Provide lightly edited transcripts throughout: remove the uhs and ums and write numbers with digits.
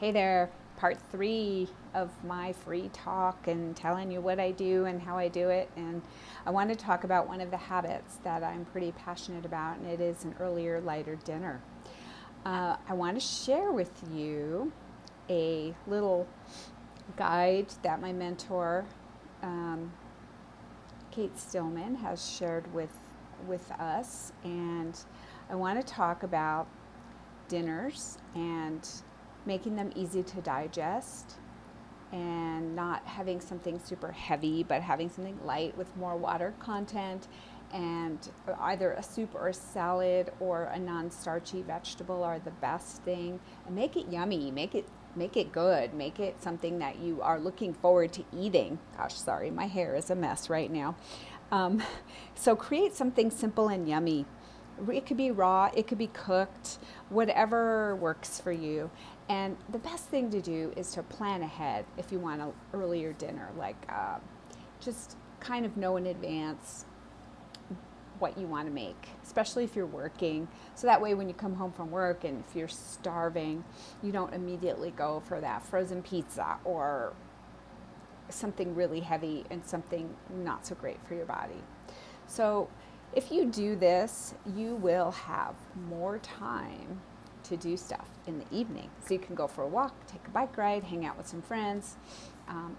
Hey there, part 3 of my free talk and telling you what I do and how I do it. And I want to talk about one of the habits that I'm pretty passionate about, and it is an earlier, lighter dinner. I want to share with you a little guide that my mentor, um, Kate Stillman, has shared with us. And I want to talk about dinners and making them easy to digest and not having something super heavy, but having something light with more water content, and either a soup or a salad or a non-starchy vegetable are the best thing. And make it yummy, make it good, make it something that you are looking forward to eating. Gosh, sorry, my hair is a mess right now. um, so create something simple and yummy. It could be raw, it could be cooked, whatever works for you. And the best thing to do is to plan ahead if you want an earlier dinner, like just kind of know in advance what you want to make, especially if you're working. So that way, when you come home from work and if you're starving, you don't immediately go for that frozen pizza or something really heavy and something not so great for your body. So if you do this, you will have more time to do stuff in the evening. So you can go for a walk, take a bike ride, hang out with some friends.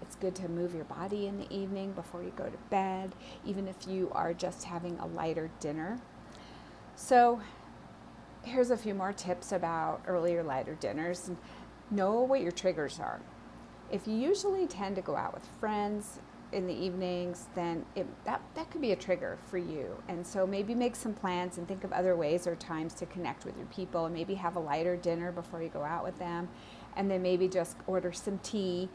It's good to move your body in the evening before you go to bed, even if you are just having a lighter dinner. So here's a few more tips about earlier, lighter dinners. Know what your triggers are. If you usually tend to go out with friends in the evenings, then that could be a trigger for you. And so maybe make some plans and think of other ways or times to connect with your people, and maybe have a lighter dinner before you go out with them. And then maybe just order some tea,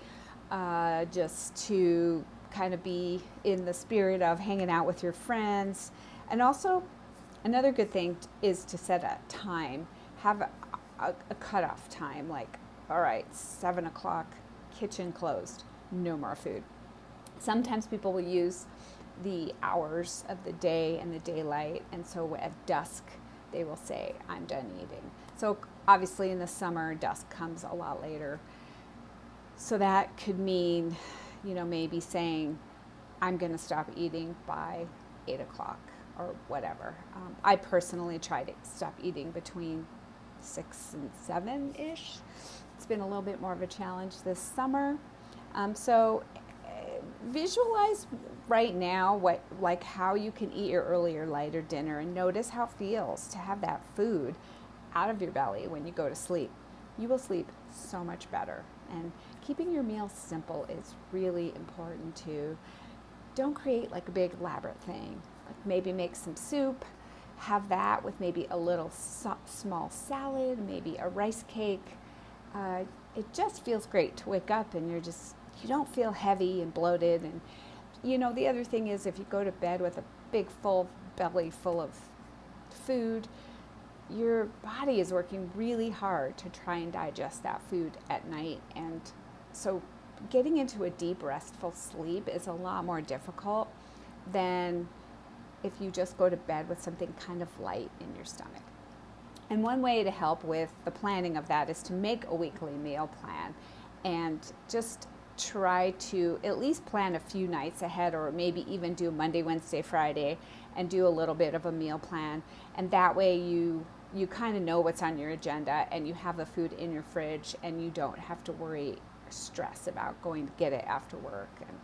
just to kind of be in the spirit of hanging out with your friends. And also, another good thing is to set a time. Have a cutoff time, like, all right, 7 o'clock, kitchen closed, no more food. Sometimes people will use the hours of the day and the daylight, and so at dusk they will say, I'm done eating. So obviously in the summer, dusk comes a lot later. So that could mean, maybe saying, I'm going to stop eating by 8 o'clock or whatever. I personally try to stop eating between 6 and 7-ish. It's been a little bit more of a challenge this summer. So visualize right now how you can eat your earlier, lighter dinner, and notice how it feels to have that food out of your belly when you go to sleep. You will sleep so much better. And keeping your meals simple is really important too. Don't create like a big elaborate thing. Like maybe make some soup, have that with maybe a little small salad, maybe a rice cake. It just feels great to wake up and you don't feel heavy and bloated. And the other thing is, if you go to bed with a big full belly full of food, your body is working really hard to try and digest that food at night. And so getting into a deep restful sleep is a lot more difficult than if you just go to bed with something kind of light in your stomach. And one way to help with the planning of that is to make a weekly meal plan and just try to at least plan a few nights ahead, or maybe even do Monday, Wednesday, Friday, and do a little bit of a meal plan. And that way you kind of know what's on your agenda, and you have the food in your fridge, and you don't have to worry or stress about going to get it after work. And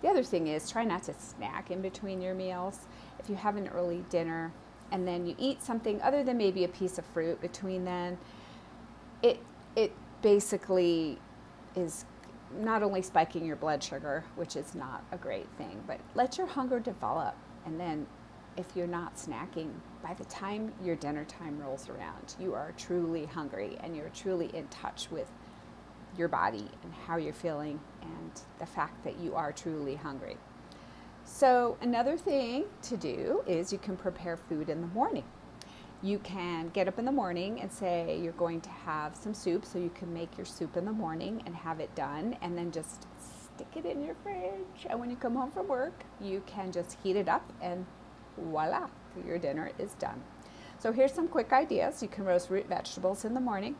the other thing is, try not to snack in between your meals. If you have an early dinner and then you eat something other than maybe a piece of fruit between then, it basically is not only spiking your blood sugar, which is not a great thing, but let your hunger develop. And then if you're not snacking, by the time your dinner time rolls around, you are truly hungry and you're truly in touch with your body and how you're feeling and the fact that you are truly hungry. So another thing to do is you can prepare food in the morning. You can get up in the morning and say you're going to have some soup, so you can make your soup in the morning and have it done, and then just stick it in your fridge. And when you come home from work, you can just heat it up, and voila, your dinner is done. So here's some quick ideas. You can roast root vegetables in the morning.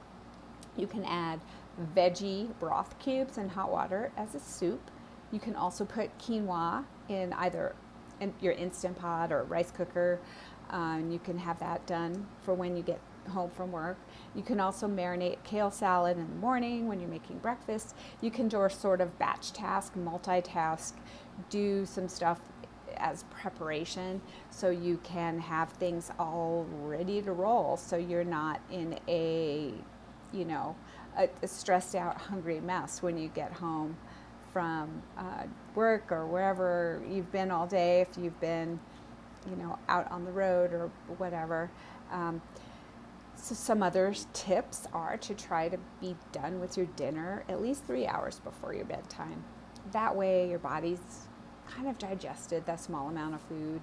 You can add veggie broth cubes in hot water as a soup. You can also put quinoa in either in your Instant Pot or rice cooker. You can have that done for when you get home from work. You can also marinate kale salad in the morning when you're making breakfast. You can do a sort of batch task, multitask, do some stuff as preparation so you can have things all ready to roll, so you're not in a stressed out hungry mess when you get home from work or wherever you've been all day, if you've been out on the road or whatever. So some other tips are to try to be done with your dinner at least 3 hours before your bedtime. That way your body's kind of digested that small amount of food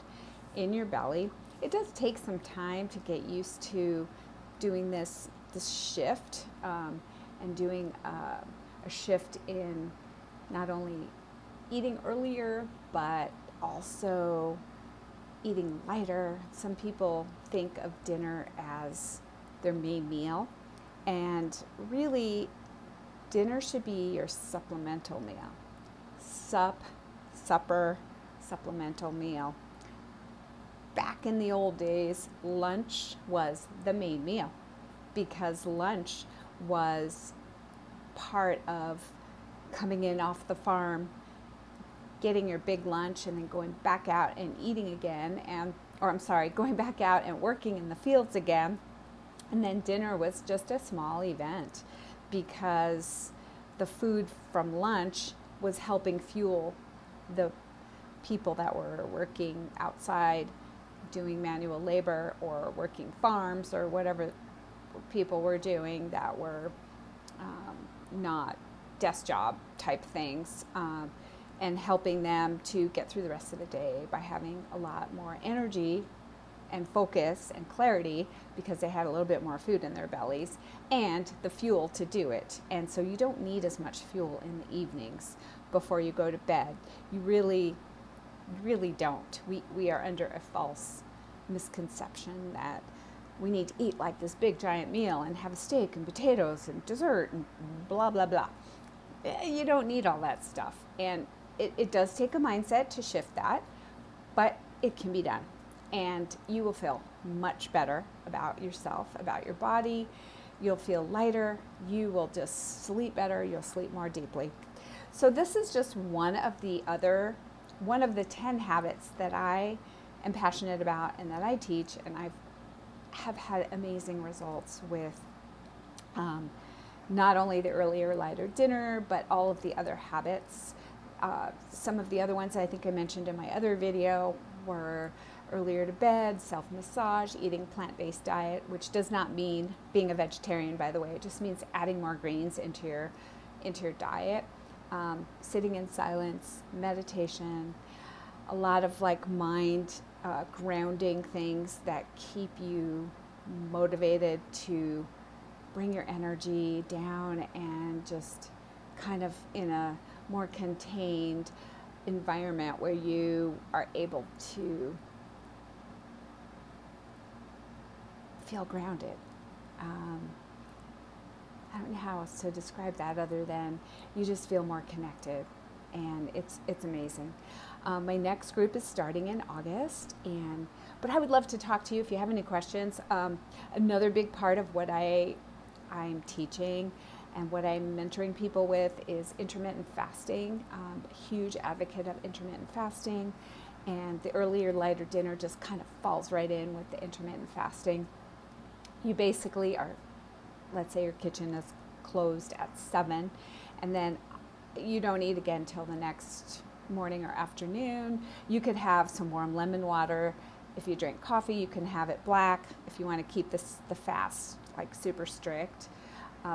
in your belly. It does take some time to get used to doing this shift, and doing a shift in not only eating earlier but also eating lighter. Some people think of dinner as their main meal, and really dinner should be your supplemental meal. Supper, supplemental meal. Back in the old days, lunch was the main meal because lunch was part of coming in off the farm, getting your big lunch, and then going back out and eating again, going back out and working in the fields again. And then dinner was just a small event because the food from lunch was helping fuel the people that were working outside doing manual labor or working farms or whatever people were doing that were not desk job type things, and helping them to get through the rest of the day by having a lot more energy and focus and clarity because they had a little bit more food in their bellies and the fuel to do it. And so you don't need as much fuel in the evenings before you go to bed. You really don't. We are under a false misconception that we need to eat like this big giant meal and have a steak and potatoes and dessert and blah, blah, blah. You don't need all that stuff. And it does take a mindset to shift that, but it can be done. And you will feel much better about yourself, about your body. You'll feel lighter. You will just sleep better. You'll sleep more deeply. So this is just one of the 10 habits that I am passionate about and that I teach, and I have had amazing results with not only the earlier, lighter dinner, but all of the other habits. Some of the other ones I think I mentioned in my other video were earlier to bed, self-massage, eating plant-based diet, which does not mean being a vegetarian, by the way. It just means adding more greens into your diet. Sitting in silence, meditation, a lot of mind grounding things that keep you motivated to bring your energy down and just kind of in a more contained environment where you are able to feel grounded. I don't know how else to describe that other than you just feel more connected, and it's amazing. My next group is starting in August, but I would love to talk to you if you have any questions. Another big part of what I'm teaching and what I'm mentoring people with is intermittent fasting. Huge advocate of intermittent fasting, and the earlier, lighter dinner just kind of falls right in with the intermittent fasting. You basically are, let's say your kitchen is closed at 7, and then you don't eat again till the next morning or afternoon. You could have some warm lemon water. If you drink coffee, you can have it black if you want to keep the fast super strict.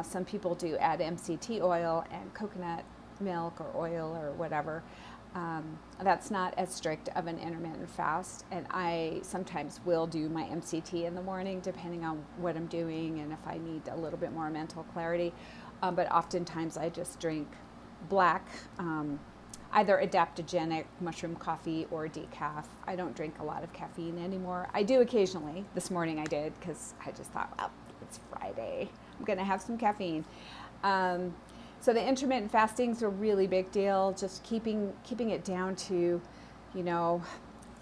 Some people do add MCT oil and coconut milk or oil or whatever. That's not as strict of an intermittent fast, and I sometimes will do my MCT in the morning depending on what I'm doing and if I need a little bit more mental clarity, but oftentimes I just drink black, either adaptogenic mushroom coffee or decaf. I don't drink a lot of caffeine anymore. I do occasionally. This morning I did because I just thought, well, It's Friday. I'm going to have some caffeine. So the intermittent fasting is a really big deal. Just keeping it down to,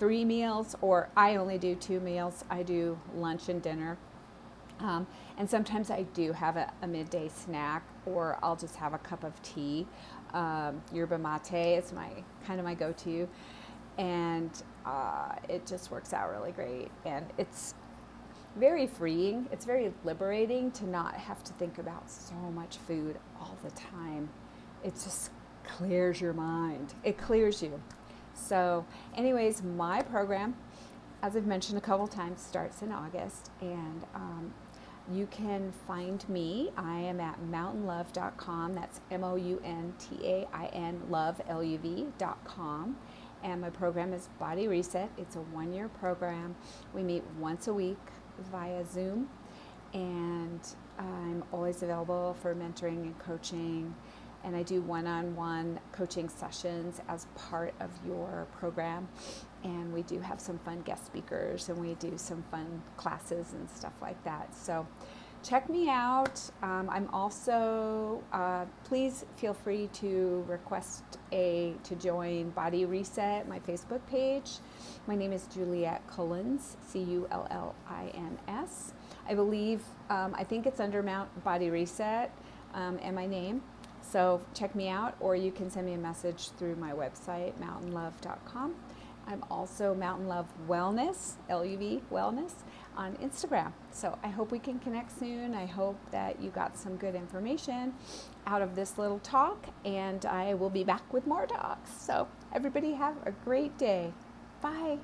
3 meals, or I only do 2 meals. I do lunch and dinner. And sometimes I do have a midday snack, or I'll just have a cup of tea. Yerba mate is my go-to, and it just works out really great. And it's very freeing. It's very liberating to not have to think about so much food all the time. It just clears your mind. It clears you. So, anyways, my program, as I've mentioned a couple times, starts in August, and you can find me. I am at mountainlove.com. That's MOUNTAIN love, LUV.com. And my program is Body Reset. It's a 1-year program. We meet once a week via Zoom, and I'm always available for mentoring and coaching. And I do one-on-one coaching sessions as part of your program. And we do have some fun guest speakers, and we do some fun classes and stuff like that. So check me out. I'm also, please feel free to request to join Body Reset, my Facebook page. My name is Juliette Cullins, Cullins. I believe, I think it's under Body Reset and my name. So check me out, or you can send me a message through my website, mountainlove.com. I'm also Mountain Love Wellness, LUV Wellness, on Instagram. So I hope we can connect soon. I hope that you got some good information out of this little talk, and I will be back with more talks. So everybody have a great day. Bye.